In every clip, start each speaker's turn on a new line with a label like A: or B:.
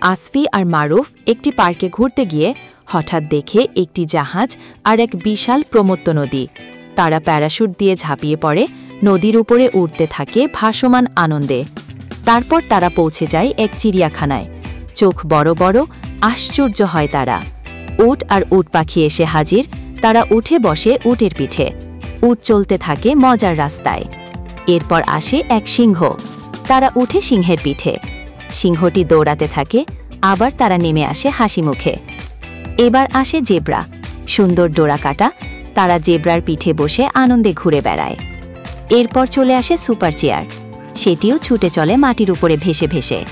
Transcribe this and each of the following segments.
A: আসফি আর মারুফ একটি পার্কে ঘুরতে গিয়ে হঠাৎ দেখে একটি জাহাজ আর এক বিশাল প্রমত্ত নদী। তারা প্যারাশুট দিয়ে ঝাঁপিয়ে পড়ে, নদীর উপরে উঠতে থাকে ভাসমান আনন্দে। তারপর তারা পৌঁছে যায় এক চিড়িয়াখানায়। চোখ বড় বড়, আশ্চর্য হয় তারা। উট আর উট পাখি এসে হাজির। তারা উঠে বসে উটের পিঠে। উট চলতে থাকে মজার রাস্তায়। এরপর আসে এক সিংহ। তারা উঠে সিংহের পিঠে। সিংহটি দৌড়াতে থাকে, আবার তারা নেমে আসে হাসি মুখে। এবার আসে জেব্রা, সুন্দর ডোরা কাটা। তারা জেব্রার পিঠে বসে আনন্দে ঘুরে বেড়ায়। এরপর চলে আসে সুপার চেয়ার, সেটিও ছুটে চলে মাটির উপরে ভেসে ভেসে।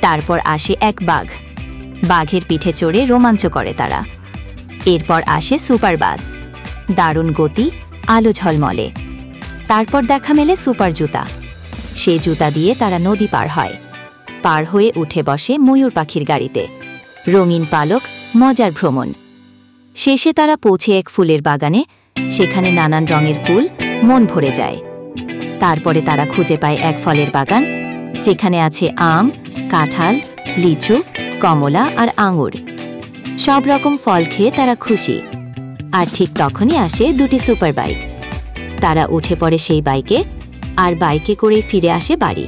A: তারপর আসে এক বাঘ, বাঘের পিঠে চড়ে রোমাঞ্চ করে তারা। এরপর আসে সুপার বাস, দারুণ গতি, আলো ঝলমলে। তারপর দেখা মেলে সুপার জুতা, সে জুতা দিয়ে তারা নদী পার হয়। পার হয়ে উঠে বসে ময়ূর পাখির গাড়িতে, রঙিন পালক, মজার ভ্রমণ। শেষে তারা পৌঁছে এক ফুলের বাগানে, সেখানে নানান রঙের ফুল, মন ভরে যায়। তারপরে তারা খুঁজে পায় এক ফলের বাগান, যেখানে আছে আম, কাঁঠাল, লিচু, কমলা আর আঙুর। সব রকম ফল খেয়ে তারা খুশি। আর ঠিক তখনই আসে দুটি সুপার বাইক। তারা উঠে পড়ে সেই বাইকে, আর বাইকে করে ফিরে আসে বাড়ি।